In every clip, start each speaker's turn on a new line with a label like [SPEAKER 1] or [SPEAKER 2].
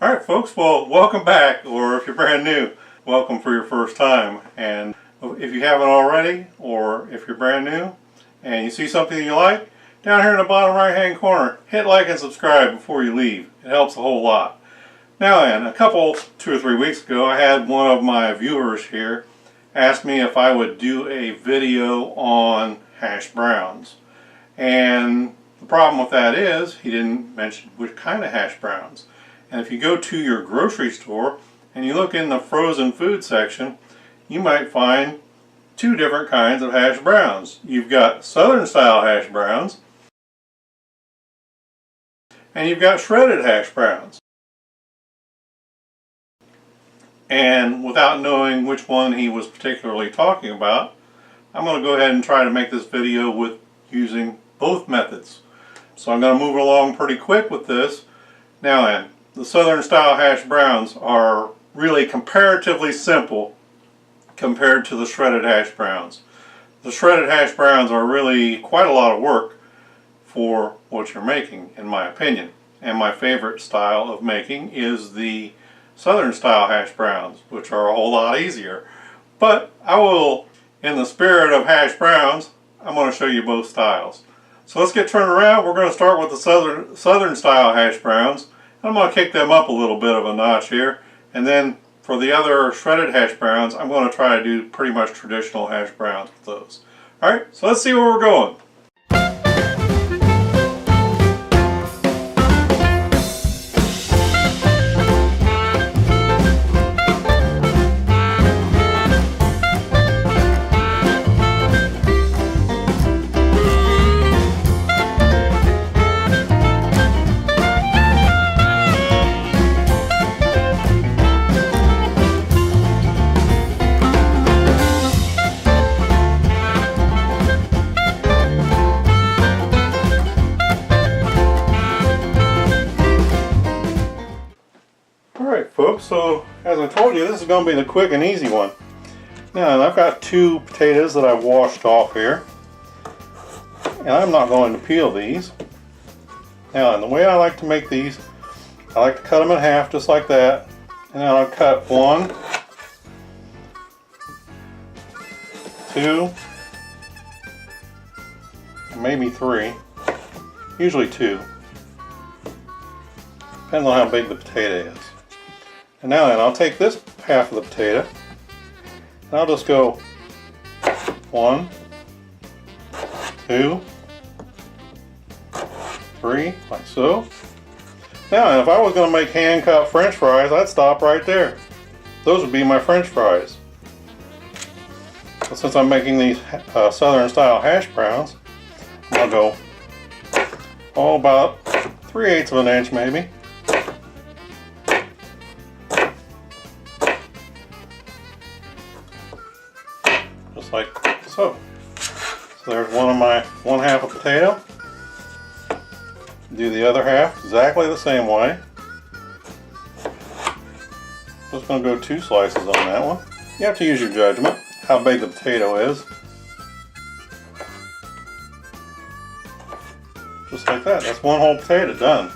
[SPEAKER 1] Alright folks, well welcome back, or if you're brand new, welcome for your first time. And if you haven't already, or if you're brand new and you see something you like, down here in the bottom right hand corner, hit like and subscribe before you leave. It helps a whole lot. Now then, 2 or 3 weeks ago, I had one of my viewers here ask me if I would do a video on hash browns. And the problem with that is, he didn't mention which kind of hash browns. And if you go to your grocery store and you look in the frozen food section, you might find 2 different kinds of hash browns. You've got southern style hash browns and you've got shredded hash browns. And without knowing which one he was particularly talking about, I'm going to go ahead and try to make this video with using both methods. So I'm going to move along pretty quick with this. Now then, the southern style hash browns are really comparatively simple compared to the shredded hash browns. The shredded hash browns are really quite a lot of work for what you're making, in my opinion. And my favorite style of making is the southern style hash browns, which are a whole lot easier. But I will, in the spirit of hash browns, I'm going to show you both styles. So let's get turned around. We're going to start with the southern style hash browns. I'm going to kick them up a little bit of a notch here, and then for the other shredded hash browns, I'm going to try to do pretty much traditional hash browns with those. Alright, so let's see where we're going. Alright folks, so as I told you, this is going to be the quick and easy one. Now I've got 2 potatoes that I've washed off here, and I'm not going to peel these. Now, and the way I like to make these, I like to cut them in half just like that, and then I'll cut 1, 2, maybe 3, usually 2. Depends on how big the potato is. And now then, I'll take this half of the potato, and I'll just go 1, 2, 3, like so. Now, and if I was going to make hand-cut French fries, I'd stop right there. Those would be my French fries. But since I'm making these southern style hash browns, I'll go about 3/8 of an inch maybe. Like so. So there's one half of potato. Do the other half exactly the same way. Just going to go 2 slices on that one. You have to use your judgment, how big the potato is. Just like that. That's one whole potato done.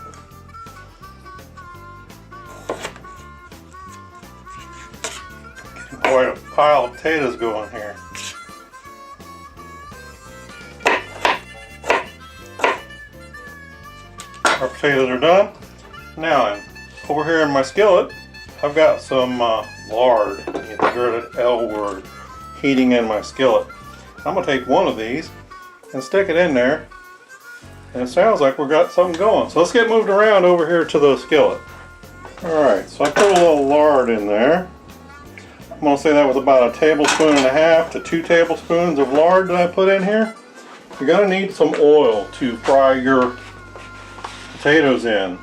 [SPEAKER 1] Getting quite a pile of potatoes going here. Our potatoes are done. Now, over here in my skillet, I've got some lard, the dreaded L word, heating in my skillet. I'm going to take one of these and stick it in there, and it sounds like we've got something going. So let's get moved around over here to the skillet. Alright, so I put a little lard in there. I'm going to say that was about 1.5 tablespoons to 2 tablespoons of lard that I put in here. You're going to need some oil to fry your potatoes in,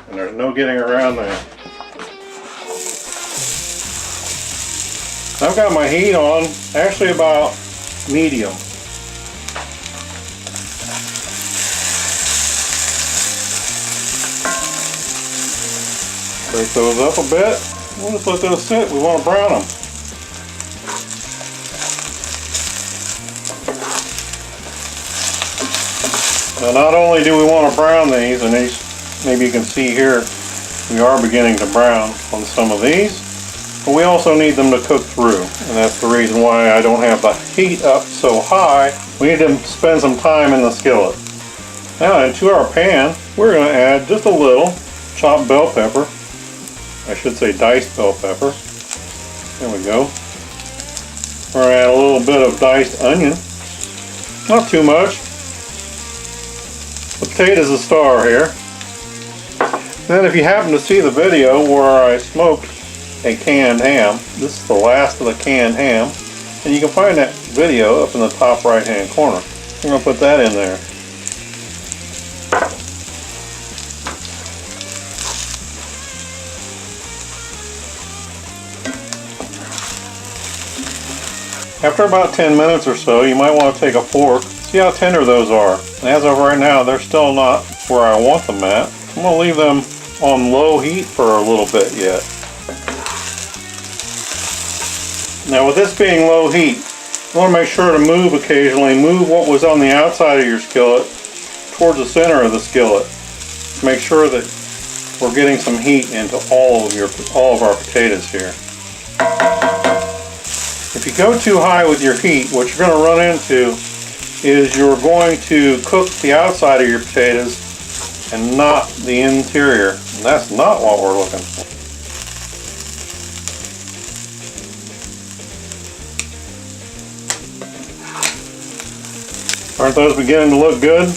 [SPEAKER 1] and there's no getting around that. I've got my heat on actually about medium. Break those up a bit. We'll just let those sit. We want to brown them. Now not only do we want to brown these, and these, maybe you can see here, We are beginning to brown on some of these, but we also need them to cook through, and that's the reason why I don't have the heat up so high. We need to spend some time in the skillet. Now into our pan, we're going to add just a little chopped bell pepper. I should say diced bell pepper. There we go. We're going to add a little bit of diced onion. Not too much. The potato's a star here. Then if you happen to see the video where I smoked a canned ham, this is the last of the canned ham, and you can find that video up in the top right hand corner. I'm going to put that in there. After about 10 minutes or so, you might want to take a fork, see how tender those are. And as of right now, they're still not where I want them at. I'm going to leave them on low heat for a little bit yet. Now with this being low heat, you want to make sure to move occasionally. Move what was on the outside of your skillet towards the center of the skillet. Make sure that we're getting some heat into all of our potatoes here. If you go too high with your heat, what you're going to run into is you're going to cook the outside of your potatoes and not the interior. And that's not what we're looking for. Aren't those beginning to look good?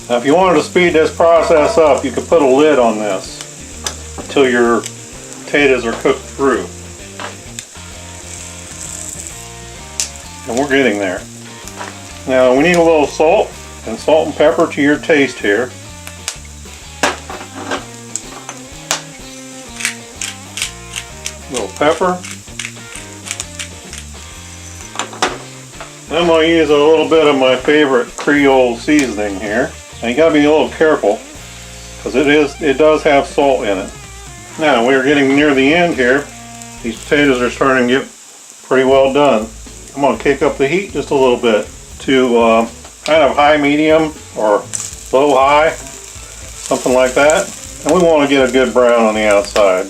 [SPEAKER 1] Now if you wanted to speed this process up, you could put a lid on this until your potatoes are cooked through. And we're getting there. Now we need a little salt and pepper to your taste here. A little pepper. And I'm going to use a little bit of my favorite Creole seasoning here. And you got to be a little careful because it does have salt in it. Now we're getting near the end here. These potatoes are starting to get pretty well done. I'm going to kick up the heat just a little bit to kind of high medium or low high, something like that. And we want to get a good brown on the outside.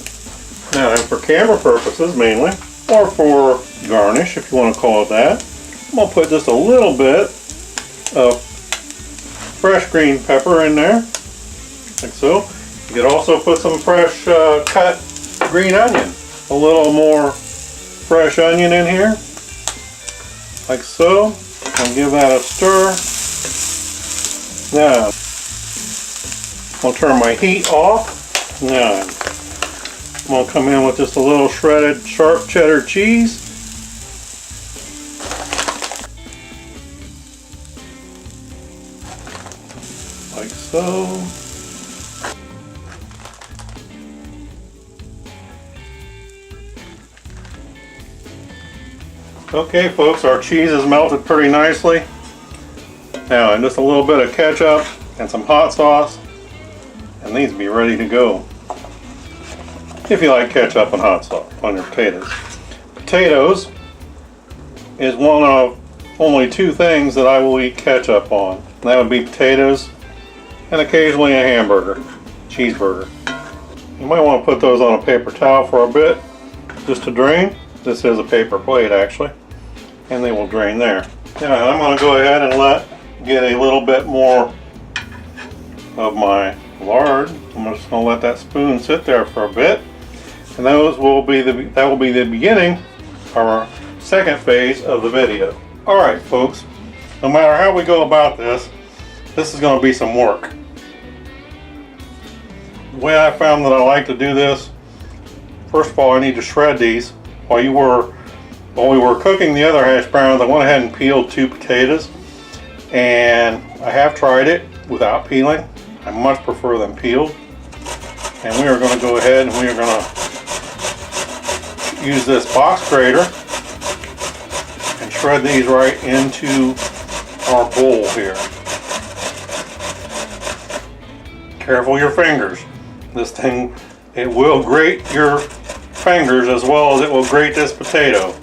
[SPEAKER 1] Now, and for camera purposes mainly, or for garnish if you want to call it that, I'm going to put just a little bit of fresh green pepper in there, like so. You could also put some fresh cut green onion, a little more fresh onion in here, like so. I'll give that a stir. Now, I'll turn my heat off. Now, I'm going to come in with just a little shredded sharp cheddar cheese. Like so. Okay folks, our cheese is melted pretty nicely. Now, and just a little bit of ketchup and some hot sauce, and these will be ready to go. If you like ketchup and hot sauce on your potatoes. Potatoes is one of only two things that I will eat ketchup on. And that would be potatoes and occasionally a hamburger, cheeseburger. You might want to put those on a paper towel for a bit, just to drain. This is a paper plate actually, and they will drain there. Now I'm going to go ahead and get a little bit more of my lard. I'm just going to let that spoon sit there for a bit, and that will be the beginning of our second phase of the video. All right, folks. No matter how we go about this is going to be some work. The way I found that I like to do this, first of all, I need to shred these. While we were cooking the other hash browns, I went ahead and peeled 2 potatoes, and I have tried it without peeling. I much prefer them peeled. And we are going to go ahead and we are going to use this box grater and shred these right into our bowl here. Careful your fingers. This thing, it will grate your fingers as well as it will grate this potato.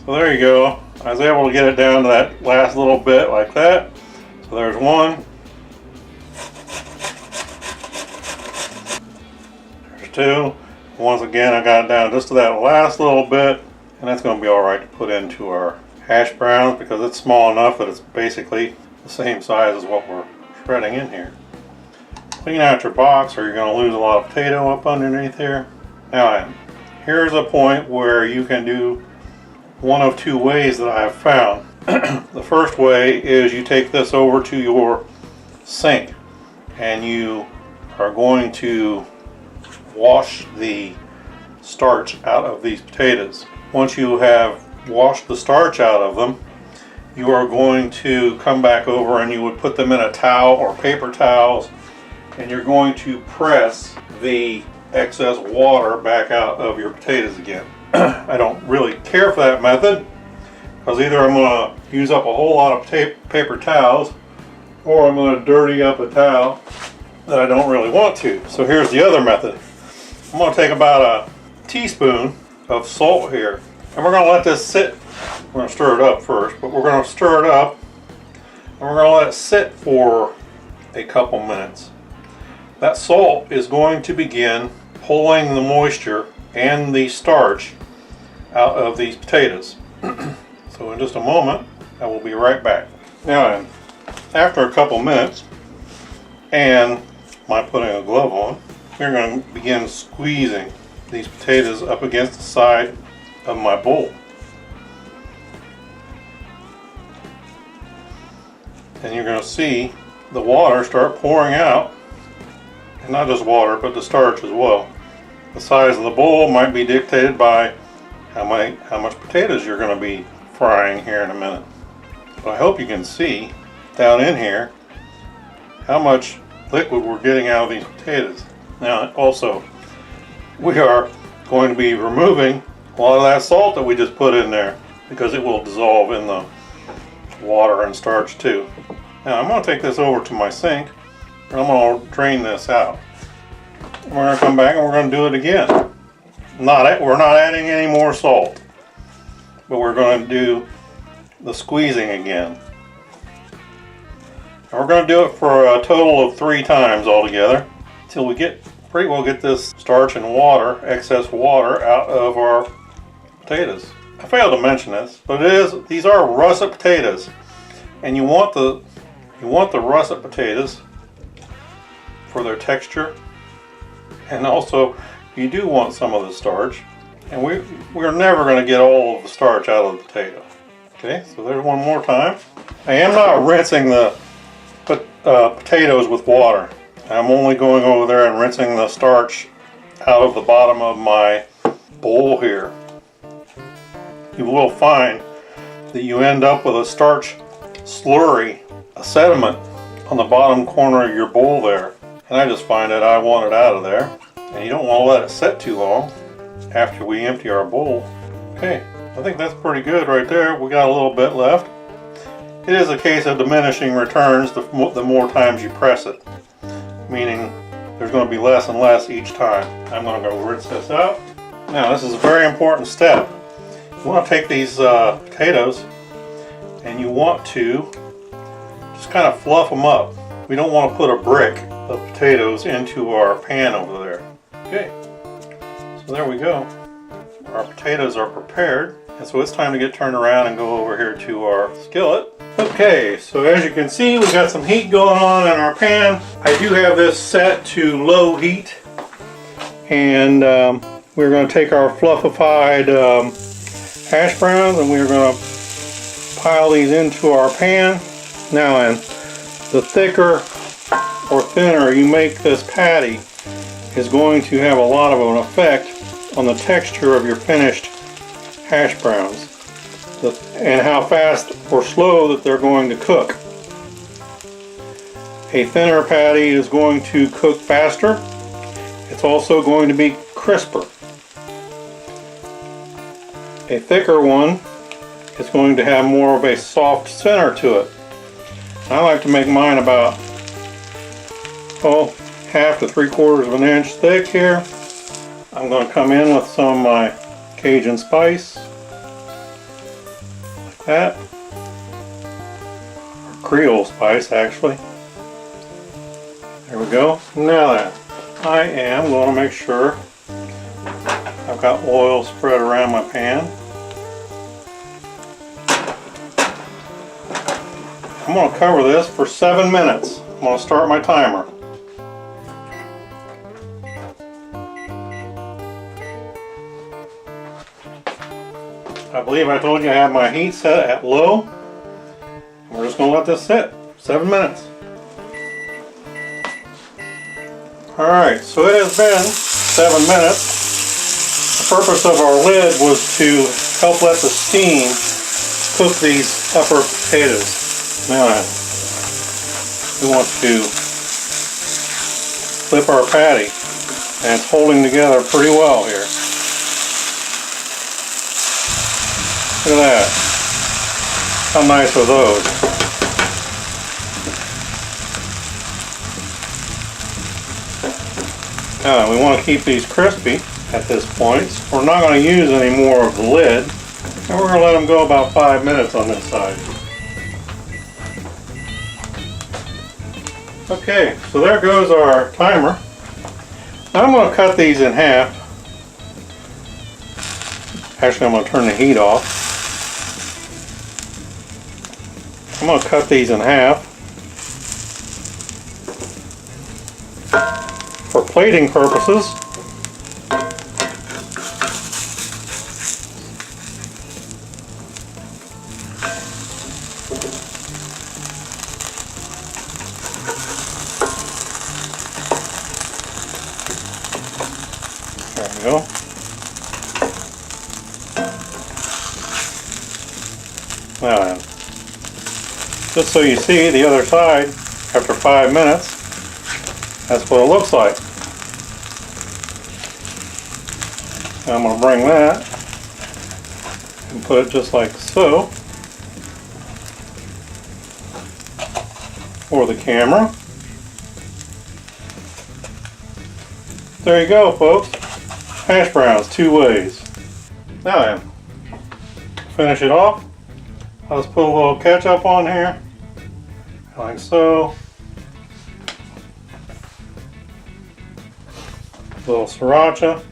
[SPEAKER 1] So there you go. I was able to get it down to that last little bit like that. So there's one. There's too. Once again, I got it down just to that last little bit, and that's going to be alright to put into our hash browns because it's small enough that it's basically the same size as what we're shredding in here. Clean out your box or you're going to lose a lot of potato up underneath here. Now, here's a point where you can do one of two ways that I have found. The first way is you take this over to your sink and you are going to wash the starch out of these potatoes. Once you have washed the starch out of them, you are going to come back over and you would put them in a towel or paper towels, and you're going to press the excess water back out of your potatoes again. I don't really care for that method because either I'm going to use up a whole lot of paper towels or I'm going to dirty up a towel that I don't really want to. So here's the other method. I'm going to take about a teaspoon of salt here, and we're going to let this sit. We're going to stir it up first, but we're going to stir it up and we're going to let it sit for a couple minutes. That salt is going to begin pulling the moisture and the starch out of these potatoes. So in just a moment, I will be right back. Now, after a couple minutes, and my putting a glove on, we're going to begin squeezing these potatoes up against the side of my bowl. And you're going to see the water start pouring out, and not just water, but the starch as well. The size of the bowl might be dictated by how much potatoes you're going to be frying here in a minute. But I hope you can see down in here how much liquid we're getting out of these potatoes. Now also, we are going to be removing a lot of that salt that we just put in there because it will dissolve in the water and starch too. Now I'm going to take this over to my sink and I'm going to drain this out. And we're going to come back and we're going to do it again. We're not adding any more salt, but we're going to do the squeezing again. And we're going to do it for a total of 3 times altogether until we pretty well get this starch and water, excess water, out of our potatoes. I failed to mention this, but these are russet potatoes, and you want the russet potatoes for their texture, and also you do want some of the starch, and we're never going to get all of the starch out of the potato. Okay, so there's one more time. I am not rinsing the potatoes with water. I'm only going over there and rinsing the starch out of the bottom of my bowl here. You will find that you end up with a starch slurry, a sediment on the bottom corner of your bowl there. And I just find that I want it out of there. And you don't want to let it sit too long after we empty our bowl. Okay, I think that's pretty good right there. We got a little bit left. It is a case of diminishing returns the more times you press it, meaning there's going to be less and less each time. I'm going to go rinse this out. Now this is a very important step. You want to take these potatoes and you want to just kind of fluff them up. We don't want to put a brick of potatoes into our pan over there. Okay, so there we go. Our potatoes are prepared, and so it's time to get turned around and go over here to our skillet. Okay, so as you can see, we got some heat going on in our pan. I do have this set to low heat, and we're going to take our fluffified hash browns and we're going to pile these into our pan. Now, the thicker or thinner you make this patty is going to have a lot of an effect on the texture of your finished hash browns and how fast or slow that they're going to cook. A thinner patty is going to cook faster. It's also going to be crisper. A thicker one is going to have more of a soft center to it. I like to make mine about 1/2 to 3/4 of an inch thick here. I'm going to come in with some of my Cajun spice, like that, or Creole spice actually. There we go. Now then, I am going to make sure I've got oil spread around my pan. I'm going to cover this for 7 minutes. I'm going to start my timer. I believe I told you I have my heat set at low. We're just going to let this sit 7 minutes. Alright, so it has been 7 minutes. The purpose of our lid was to help let the steam cook these upper potatoes. Now we want to flip our patty, and it's holding together pretty well here. Look at that. How nice are those? Now we want to keep these crispy at this point, so we're not going to use any more of the lid, and we're going to let them go about 5 minutes on this side. Okay, so there goes our timer. Now I'm going to cut these in half. Actually, I'm going to turn the heat off. I'm going to cut these in half for plating purposes. There we go. Now then, just so you see the other side after 5 minutes, that's what it looks like. Now I'm going to bring that and put it just like so for the camera. There you go, folks. Hash browns 2 ways. Now then, finish it off. I'll just put a little ketchup on here, like so. A little sriracha,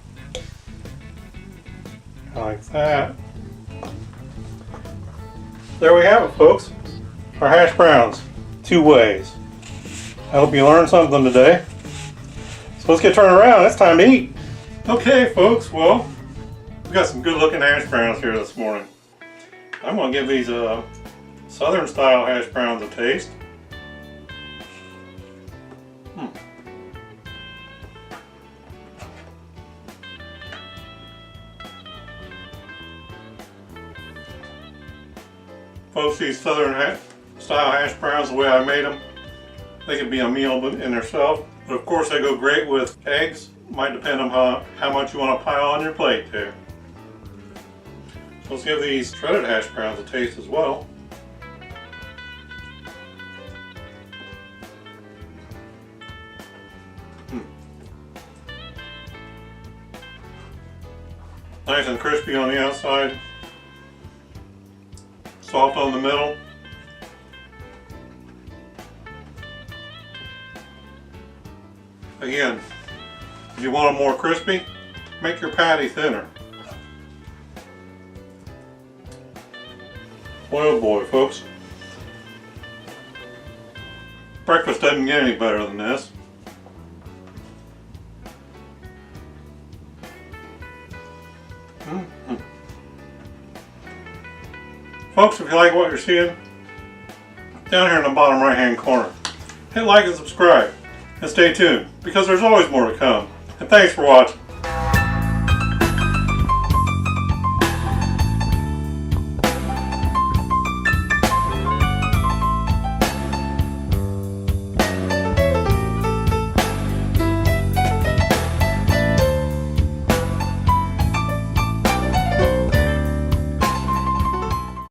[SPEAKER 1] like that. There we have it, folks. Our hash browns 2 ways. I hope you learned something today. So let's get turned around. It's time to eat. Okay, folks. Well, we got some good looking hash browns here this morning. I'm going to give these southern style hash browns a taste. Folks, these southern style hash browns, the way I made them, they could be a meal in themselves. But of course they go great with eggs. Might depend on how much you want to pile on your plate too. Let's give these shredded hash browns a taste as well. Nice and crispy on the outside, soft on the middle. Again, if you want them more crispy, make your patty thinner. Oh boy, folks. Breakfast doesn't get any better than this. Folks, if you like what you're seeing, down here in the bottom right hand corner, hit like and subscribe, and stay tuned, because there's always more to come. And thanks for watching.